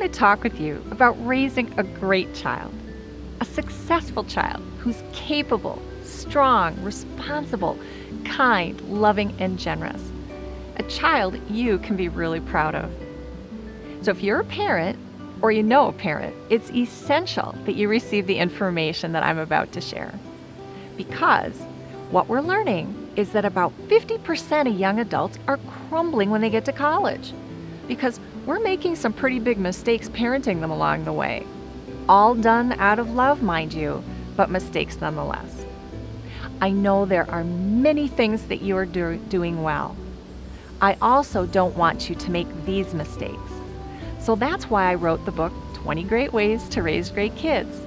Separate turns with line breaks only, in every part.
to talk with you about raising a great child, a successful child who's capable, strong, responsible, kind, loving, and generous. A child you can be really proud of. So if you're a parent, or you know a parent, it's essential that you receive the information that I'm about to share. Because what we're learning is that about 50% of young adults are crumbling when they get to college. Because we're making some pretty big mistakes parenting them along the way. All done out of love, mind you, but mistakes nonetheless. I know there are many things that you are doing well. I also don't want you to make these mistakes. So that's why I wrote the book, 20 Great Ways to Raise Great Kids.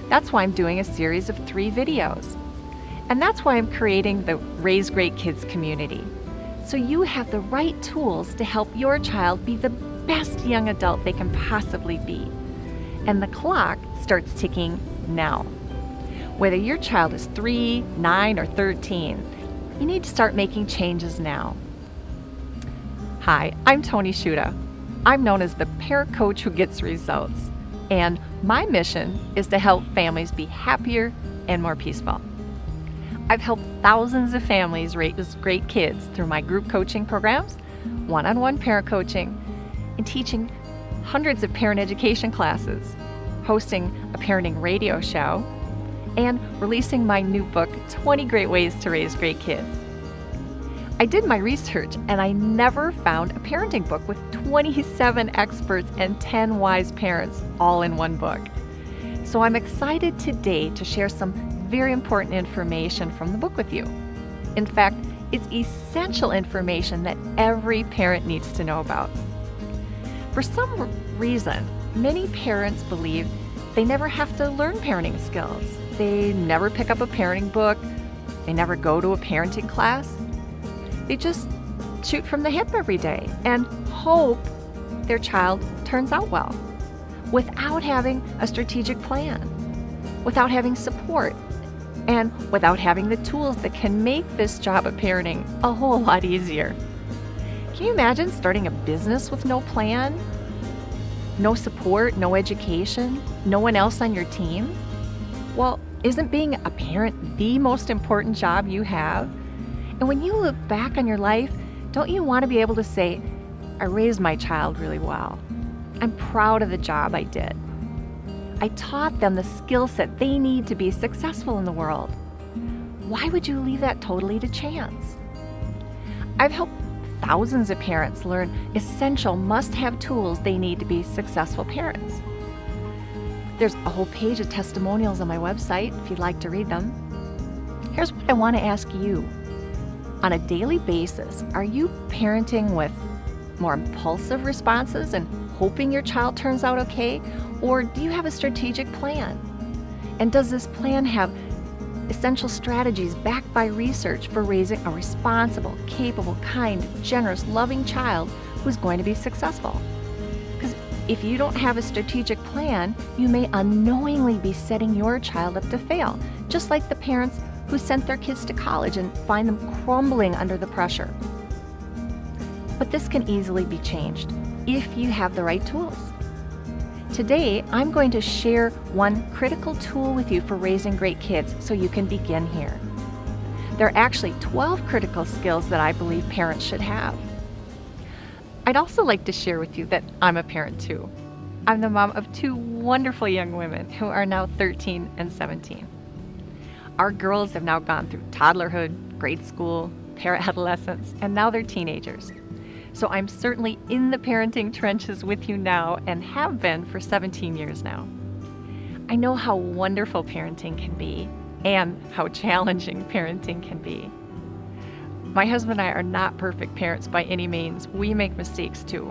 That's why I'm doing a series of 3 videos. And that's why I'm creating the Raise Great Kids community. So you have the right tools to help your child be the best young adult they can possibly be. And the clock starts ticking now. Whether your child is 3, 9, or 13, you need to start making changes now. Hi, I'm Tony Shuda. I'm known as the parent coach who gets results. And my mission is to help families be happier and more peaceful. I've helped thousands of families raise great kids through my group coaching programs, one-on-one parent coaching, and teaching hundreds of parent education classes, hosting a parenting radio show, and releasing my new book, 20 Great Ways to Raise Great Kids. I did my research and I never found a parenting book with 27 experts and 10 wise parents all in one book. So I'm excited today to share some very important information from the book with you. In fact, it's essential information that every parent needs to know about. For some reason, many parents believe they never have to learn parenting skills. They never pick up a parenting book. They never go to a parenting class. They just shoot from the hip every day and hope their child turns out well without having a strategic plan, without having support, and without having the tools that can make this job of parenting a whole lot easier. Can you imagine starting a business with no plan, no support, no education, no one else on your team? Well, isn't being a parent the most important job you have? And when you look back on your life, don't you want to be able to say, I raised my child really well. I'm proud of the job I did. I taught them the skill set they need to be successful in the world. Why would you leave that totally to chance? I've helped thousands of parents learn essential must-have tools they need to be successful parents. There's a whole page of testimonials on my website if you'd like to read them. Here's what I want to ask you. On a daily basis, are you parenting with more impulsive responses and hoping your child turns out okay? Or do you have a strategic plan? And does this plan have essential strategies backed by research for raising a responsible, capable, kind, generous, loving child who's going to be successful? Because if you don't have a strategic plan, you may unknowingly be setting your child up to fail, just like the parents who sent their kids to college and find them crumbling under the pressure. But this can easily be changed if you have the right tools. Today, I'm going to share one critical tool with you for raising great kids so you can begin here. There are actually 12 critical skills that I believe parents should have. I'd also like to share with you that I'm a parent too. I'm the mom of 2 wonderful young women who are now 13 and 17. Our girls have now gone through toddlerhood, grade school, para-adolescence, and now they're teenagers. So I'm certainly in the parenting trenches with you now and have been for 17 years now. I know how wonderful parenting can be and how challenging parenting can be. My husband and I are not perfect parents by any means. We make mistakes too.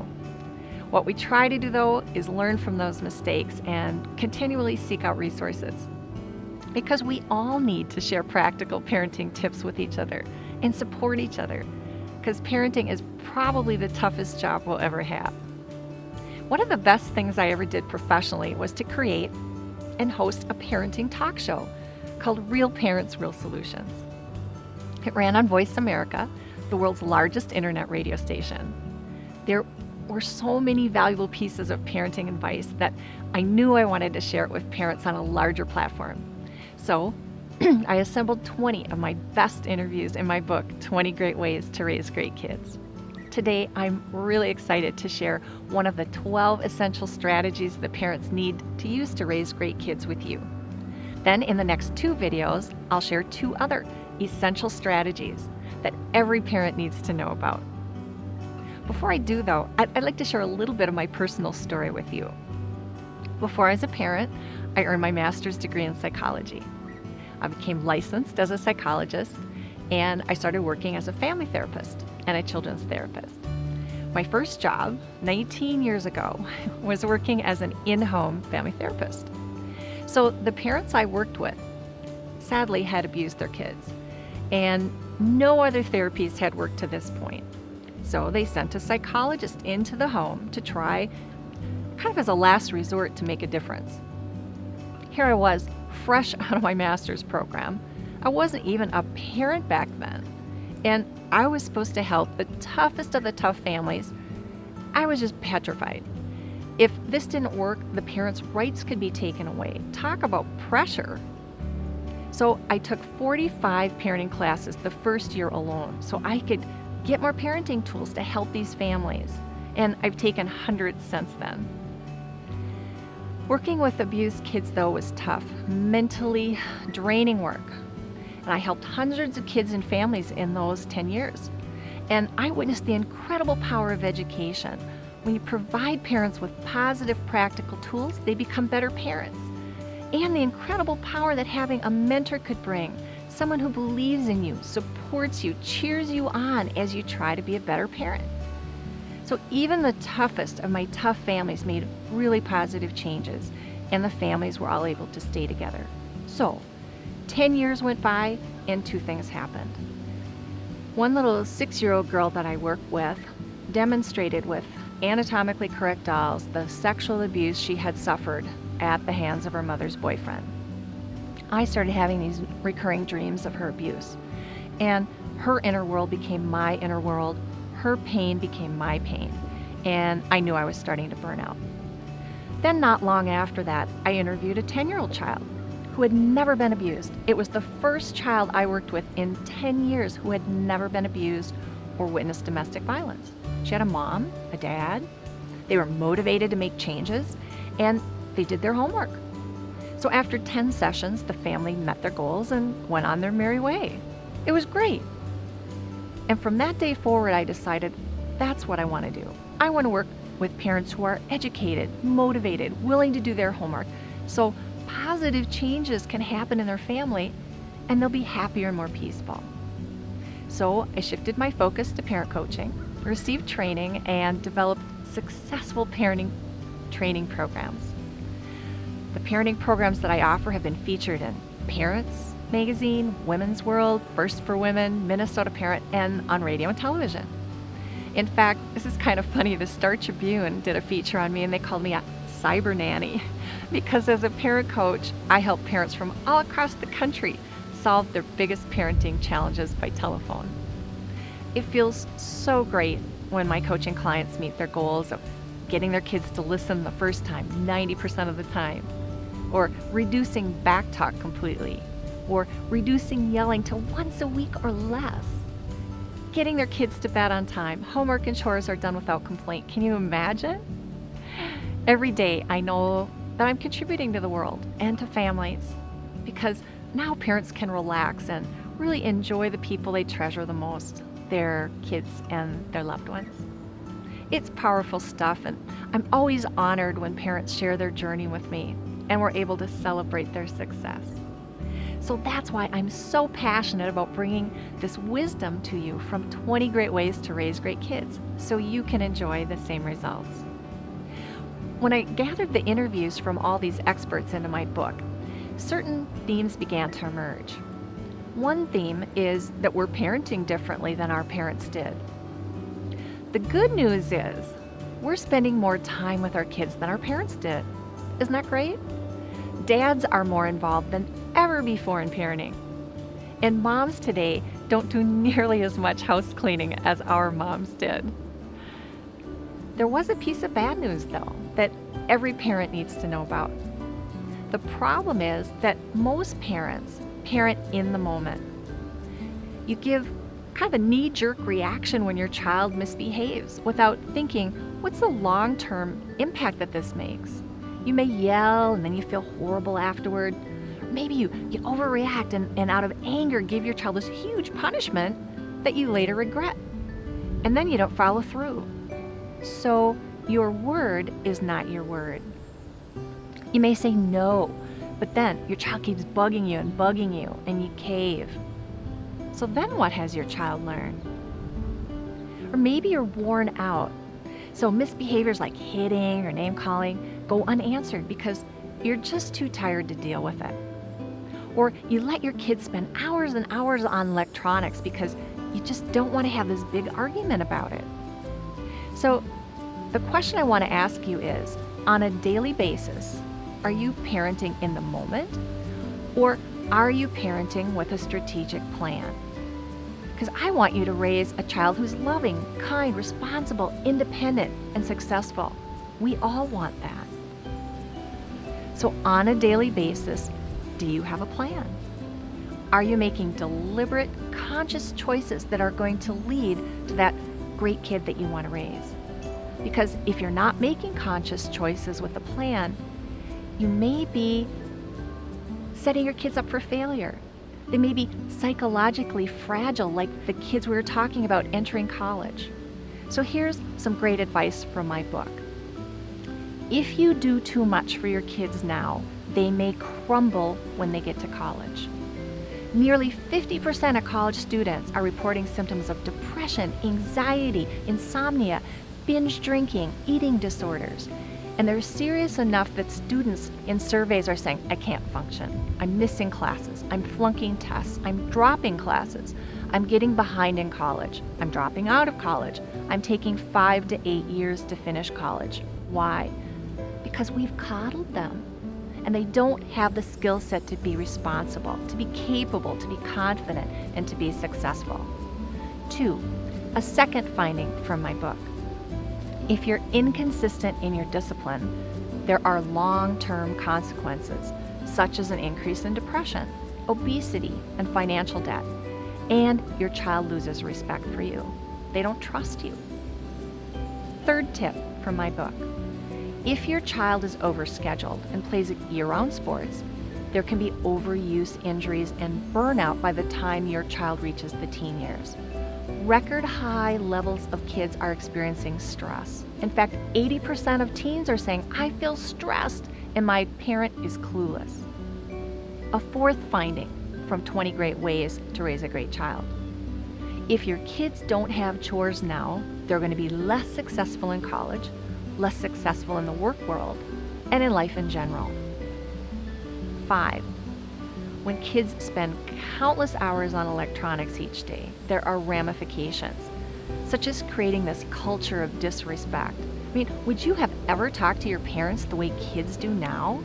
What we try to do though is learn from those mistakes and continually seek out resources. Because we all need to share practical parenting tips with each other and support each other. Because parenting is probably the toughest job we'll ever have. One of the best things I ever did professionally was to create and host a parenting talk show called Real Parents, Real Solutions. It ran on Voice America, the world's largest internet radio station. There were so many valuable pieces of parenting advice that I knew I wanted to share it with parents on a larger platform. So I assembled 20 of my best interviews in my book, 20 Great Ways to Raise Great Kids. Today, I'm really excited to share one of the 12 essential strategies that parents need to use to raise great kids with you. Then in the next 2 videos, I'll share 2 other essential strategies that every parent needs to know about. Before I do though, I'd like to share a little bit of my personal story with you. Before I was a parent, I earned my master's degree in psychology. I became licensed as a psychologist, and I started working as a family therapist and a children's therapist. My first job, 19 years ago, was working as an in-home family therapist. So the parents I worked with sadly had abused their kids, and no other therapies had worked to this point. So they sent a psychologist into the home to try, kind of as a last resort, to make a difference. Here I was, fresh out of my master's program. I wasn't even a parent back then, and I was supposed to help the toughest of the tough families. I was just petrified. If this didn't work, the parents' rights could be taken away. Talk about pressure. So I took 45 parenting classes the first year alone so I could get more parenting tools to help these families. And I've taken hundreds since then. Working with abused kids, though, was tough, mentally draining work. And I helped hundreds of kids and families in those 10 years. And I witnessed the incredible power of education. When you provide parents with positive, practical tools, they become better parents. And the incredible power that having a mentor could bring, someone who believes in you, supports you, cheers you on as you try to be a better parent. So even the toughest of my tough families made really positive changes, and the families were all able to stay together. So 10 years went by, and 2 things happened. One little 6-year-old girl that I work with demonstrated with anatomically correct dolls the sexual abuse she had suffered at the hands of her mother's boyfriend. I started having these recurring dreams of her abuse, and her inner world became my inner world. Her pain became my pain, and I knew I was starting to burn out. Then not long after that, I interviewed a 10-year-old child who had never been abused. It was the first child I worked with in 10 years who had never been abused or witnessed domestic violence. She had a mom, a dad. They were motivated to make changes, and they did their homework. So after 10 sessions, the family met their goals and went on their merry way. It was great. And from that day forward, I decided that's what I want to do. I want to work with parents who are educated, motivated, willing to do their homework, so positive changes can happen in their family and they'll be happier and more peaceful. So I shifted my focus to parent coaching, received training, and developed successful parenting training programs. The parenting programs that I offer have been featured in Parents Magazine, Women's World, First for Women, Minnesota Parent, and on radio and television. In fact, this is kind of funny, the Star Tribune did a feature on me and they called me a cyber nanny because as a parent coach, I help parents from all across the country solve their biggest parenting challenges by telephone. It feels so great when my coaching clients meet their goals of getting their kids to listen the first time 90% of the time, or reducing backtalk completely, or reducing yelling to once a week or less. Getting their kids to bed on time, homework and chores are done without complaint. Can you imagine? Every day I know that I'm contributing to the world and to families because now parents can relax and really enjoy the people they treasure the most, their kids and their loved ones. It's powerful stuff, and I'm always honored when parents share their journey with me and we're able to celebrate their success. So that's why I'm so passionate about bringing this wisdom to you from 20 great ways to raise great kids so you can enjoy the same results. When I gathered the interviews from all these experts into my book, certain themes began to emerge. One theme is that we're parenting differently than our parents did. The good news is we're spending more time with our kids than our parents did. Isn't that great? Dads are more involved than ever before in parenting. And moms today don't do nearly as much house cleaning as our moms did. There was a piece of bad news, though, that every parent needs to know about. The problem is that most parents parent in the moment. You give kind of a knee-jerk reaction when your child misbehaves without thinking, what's the long-term impact that this makes? You may yell and then you feel horrible afterward. Maybe you overreact and out of anger give your child this huge punishment that you later regret. And then you don't follow through. So your word is not your word. You may say no, but then your child keeps bugging you and you cave. So then what has your child learned? Or maybe you're worn out. So misbehaviors like hitting or name calling go unanswered because you're just too tired to deal with it. Or you let your kids spend hours and hours on electronics because you just don't want to have this big argument about it. So the question I want to ask you is, on a daily basis, are you parenting in the moment? Or are you parenting with a strategic plan? Because I want you to raise a child who's loving, kind, responsible, independent, and successful. We all want that. So on a daily basis, do you have a plan? Are you making deliberate, conscious choices that are going to lead to that great kid that you want to raise? Because if you're not making conscious choices with a plan, you may be setting your kids up for failure. They may be psychologically fragile, like the kids we were talking about entering college. So here's some great advice from my book. If you do too much for your kids now, they may crumble when they get to college. Nearly 50% of college students are reporting symptoms of depression, anxiety, insomnia, binge drinking, eating disorders. And they're serious enough that students in surveys are saying, I can't function. I'm missing classes. I'm flunking tests. I'm dropping classes. I'm getting behind in college. I'm dropping out of college. I'm taking 5 to 8 years to finish college. Why? Because we've coddled them. And they don't have the skill set to be responsible, to be capable, to be confident, and to be successful. 2, a second finding from my book. If you're inconsistent in your discipline, there are long-term consequences, such as an increase in depression, obesity, and financial debt. And your child loses respect for you. They don't trust you. Third tip from my book. If your child is overscheduled and plays year-round sports, there can be overuse injuries and burnout by the time your child reaches the teen years. Record high levels of kids are experiencing stress. In fact, 80% of teens are saying, I feel stressed and my parent is clueless. A fourth finding from 20 Great Ways to Raise a Great Child. If your kids don't have chores now, they're going to be less successful in college, less successful in the work world, and in life in general. 5, when kids spend countless hours on electronics each day, there are ramifications, such as creating this culture of disrespect. I mean, would you have ever talked to your parents the way kids do now?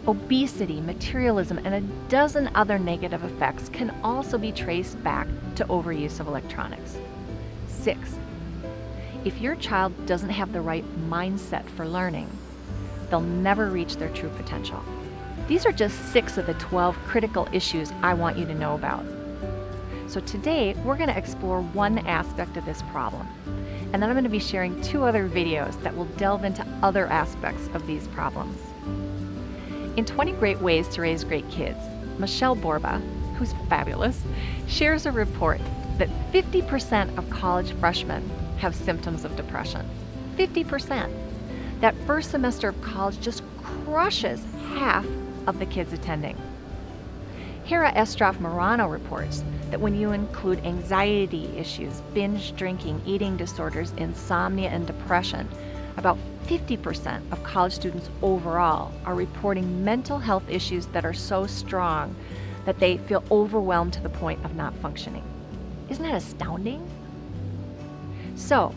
Obesity, materialism, and a dozen other negative effects can also be traced back to overuse of electronics. 6, if your child doesn't have the right mindset for learning, they'll never reach their true potential. These are just 6 of the 12 critical issues I want you to know about. So today, we're going to explore one aspect of this problem, and then I'm going to be sharing 2 other videos that will delve into other aspects of these problems. In 20 Great Ways to Raise Great Kids, Michelle Borba, who's fabulous, shares a report that 50% of college freshmen have symptoms of depression. 50%. That first semester of college just crushes half of the kids attending. Hera Estroff-Morano reports that when you include anxiety issues, binge drinking, eating disorders, insomnia, and depression, about 50% of college students overall are reporting mental health issues that are so strong that they feel overwhelmed to the point of not functioning. Isn't that astounding? So,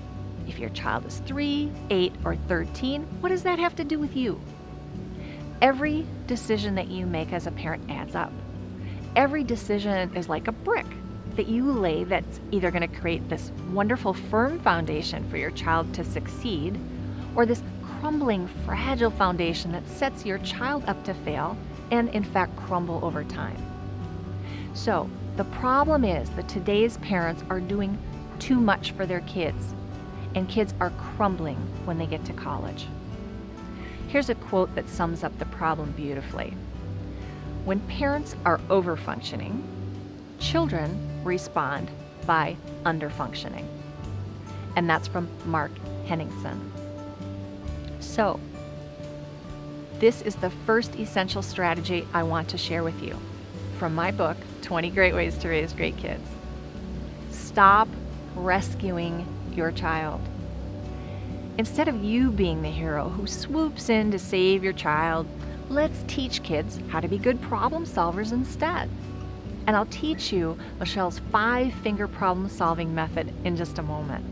if your child is 3, 8, or 13, what does that have to do with you? Every decision that you make as a parent adds up. Every decision is like a brick that you lay that's either going to create this wonderful, firm foundation for your child to succeed, or this crumbling, fragile foundation that sets your child up to fail and, in fact, crumble over time. So, the problem is that today's parents are doing too much for their kids, and kids are crumbling when they get to college. Here's a quote that sums up the problem beautifully. When parents are overfunctioning, children respond by underfunctioning. And that's from Mark Henningsen. So, this is the first essential strategy I want to share with you from my book, 20 Great Ways to Raise Great Kids. Stop rescuing your child. Instead of you being the hero who swoops in to save your child, let's teach kids how to be good problem solvers instead. And I'll teach you Michelle's 5-finger problem-solving method in just a moment.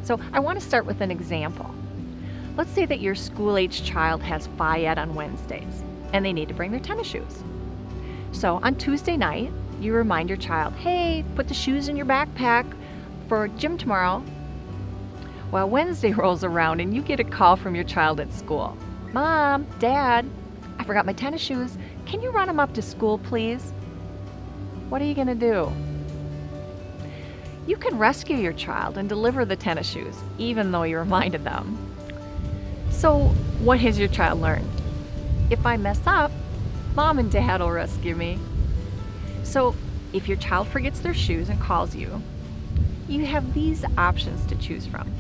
So I want to start with an example. Let's say that your school-age child has Phi Ed on Wednesdays, and they need to bring their tennis shoes. So on Tuesday night, you remind your child, hey, put the shoes in your backpack for gym tomorrow. Well, Wednesday rolls around and you get a call from your child at school. Mom, Dad, I forgot my tennis shoes. Can you run them up to school, please? What are you going to do? You can rescue your child and deliver the tennis shoes, even though you reminded them. So, what has your child learned? If I mess up, Mom and Dad will rescue me. So, if your child forgets their shoes and calls you, you have these options to choose from.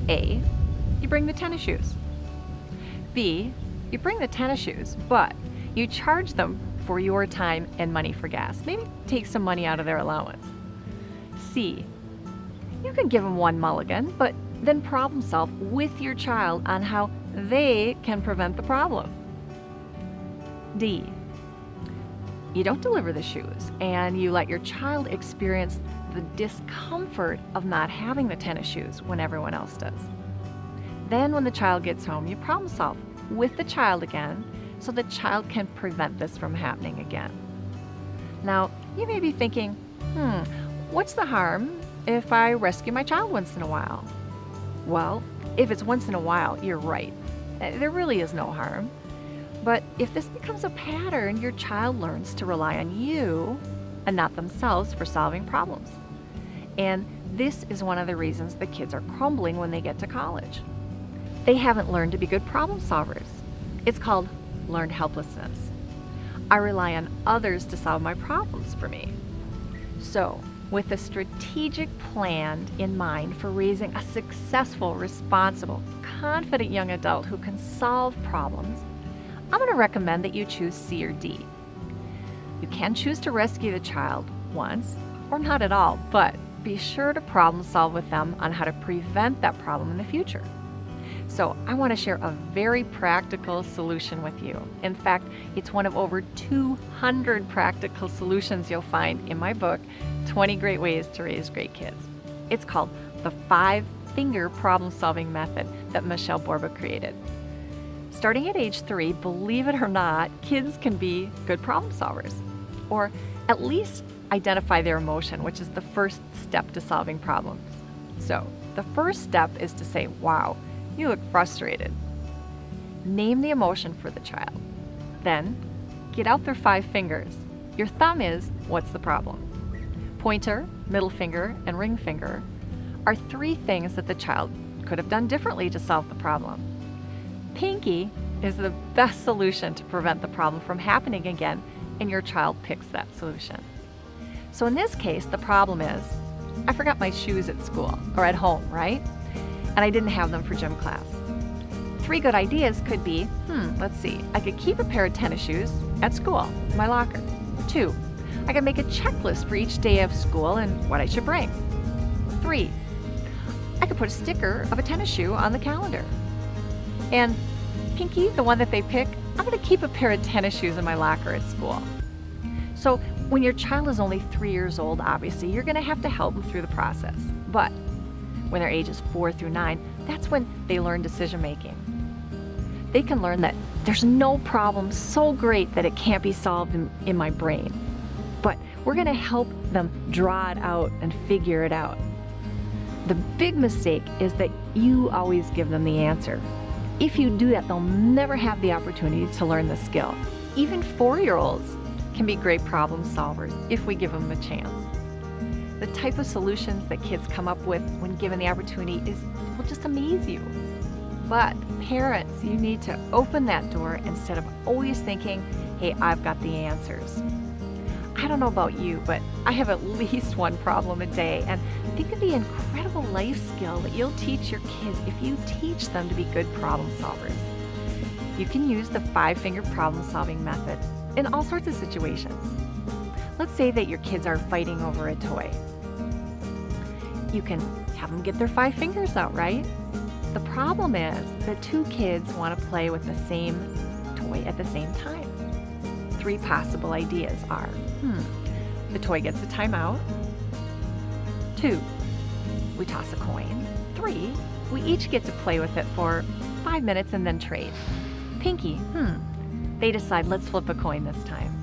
A, you bring the tennis shoes. B, you bring the tennis shoes, but you charge them for your time and money for gas. Maybe take some money out of their allowance. C, you can give them one mulligan, but then problem solve with your child on how they can prevent the problem. D, you don't deliver the shoes and you let your child experience the discomfort of not having the tennis shoes when everyone else does. Then when the child gets home, you problem solve with the child again so the child can prevent this from happening again. Now, you may be thinking, what's the harm if I rescue my child once in a while? Well, if it's once in a while, you're right. There really is no harm. But if this becomes a pattern, your child learns to rely on you and not themselves for solving problems. And this is one of the reasons the kids are crumbling when they get to college. They haven't learned to be good problem solvers. It's called learned helplessness. I rely on others to solve my problems for me. So, with a strategic plan in mind for raising a successful, responsible, confident young adult who can solve problems, I'm going to recommend that you choose C or D. You can choose to rescue the child once or not at all, but be sure to problem solve with them on how to prevent that problem in the future. So I want to share a very practical solution with you. In fact, it's one of over 200 practical solutions you'll find in my book, 20 Great Ways to Raise Great Kids. It's called the 5-finger problem-solving method that Michelle Borba created. Starting at age 3, believe it or not, kids can be good problem solvers, or at least identify their emotion, which is the first step to solving problems. So the first step is to say, wow, you look frustrated. Name the emotion for the child. Then get out their 5 fingers. Your thumb is, what's the problem? Pointer, middle finger, and ring finger are 3 things that the child could have done differently to solve the problem. Pinky is the best solution to prevent the problem from happening again, and your child picks that solution. So in this case, the problem is, I forgot my shoes at school or at home, right? And I didn't have them for gym class. 3 good ideas could be, let's see, I could keep a pair of tennis shoes at school in my locker. 2, I could make a checklist for each day of school and what I should bring. 3, I could put a sticker of a tennis shoe on the calendar. And Pinky, the one that they pick, I'm going to keep a pair of tennis shoes in my locker at school. So when your child is only 3 years old, obviously, you're going to have to help them through the process. But when they're ages 4 through 9, that's when they learn decision making. They can learn that there's no problem so great that it can't be solved in my brain. But we're going to help them draw it out and figure it out. The big mistake is that you always give them the answer. If you do that, they'll never have the opportunity to learn the skill. Even 4-year-olds can be great problem solvers if we give them a chance. The type of solutions that kids come up with when given the opportunity will just amaze you. But parents, you need to open that door instead of always thinking, hey, I've got the answers. I don't know about you, but I have at least one problem a day, and think of the incredible life skill that you'll teach your kids if you teach them to be good problem solvers. You can use the 5-finger problem solving method in all sorts of situations. Let's say that your kids are fighting over a toy. You can have them get their 5 fingers out, right? The problem is that 2 kids want to play with the same toy at the same time. 3 possible ideas are, the toy gets a timeout. 2, we toss a coin. 3, we each get to play with it for 5 minutes and then trade. Pinky, they decide, let's flip a coin this time.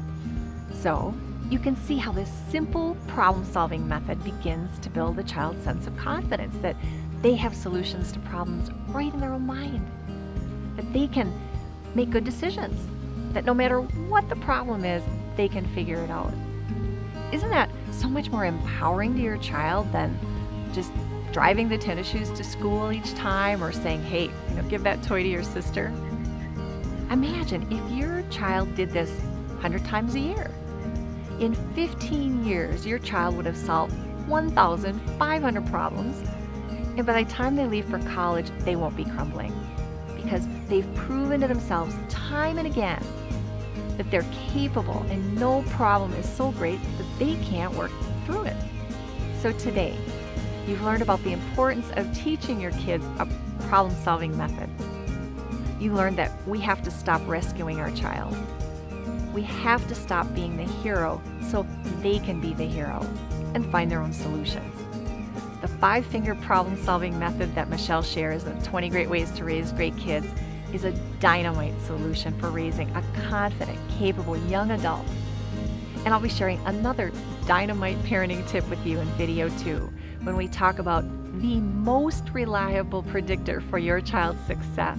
So you can see how this simple problem-solving method begins to build a child's sense of confidence that they have solutions to problems right in their own mind, that they can make good decisions, that no matter what the problem is, they can figure it out. Isn't that so much more empowering to your child than just driving the tennis shoes to school each time or saying, hey, give that toy to your sister? Imagine if your child did this 100 times a year. In 15 years, your child would have solved 1,500 problems, and by the time they leave for college, they won't be crumbling because they've proven to themselves time and again that they're capable and no problem is so great that they can't work through it. So today, you've learned about the importance of teaching your kids a problem-solving method. You learned that we have to stop rescuing our child. We have to stop being the hero so they can be the hero and find their own solutions. The 5-finger problem-solving method that Michelle shares of 20 great ways to raise great kids is a dynamite solution for raising a confident, capable young adult. And I'll be sharing another dynamite parenting tip with you in video 2 when we talk about the most reliable predictor for your child's success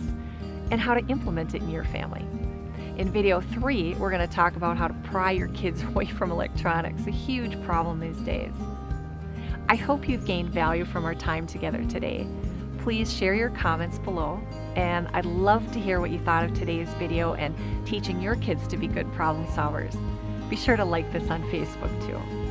and how to implement it in your family. In video 3, we're going to talk about how to pry your kids away from electronics, a huge problem these days. I hope you've gained value from our time together today. Please share your comments below, and I'd love to hear what you thought of today's video and teaching your kids to be good problem solvers. Be sure to like this on Facebook too.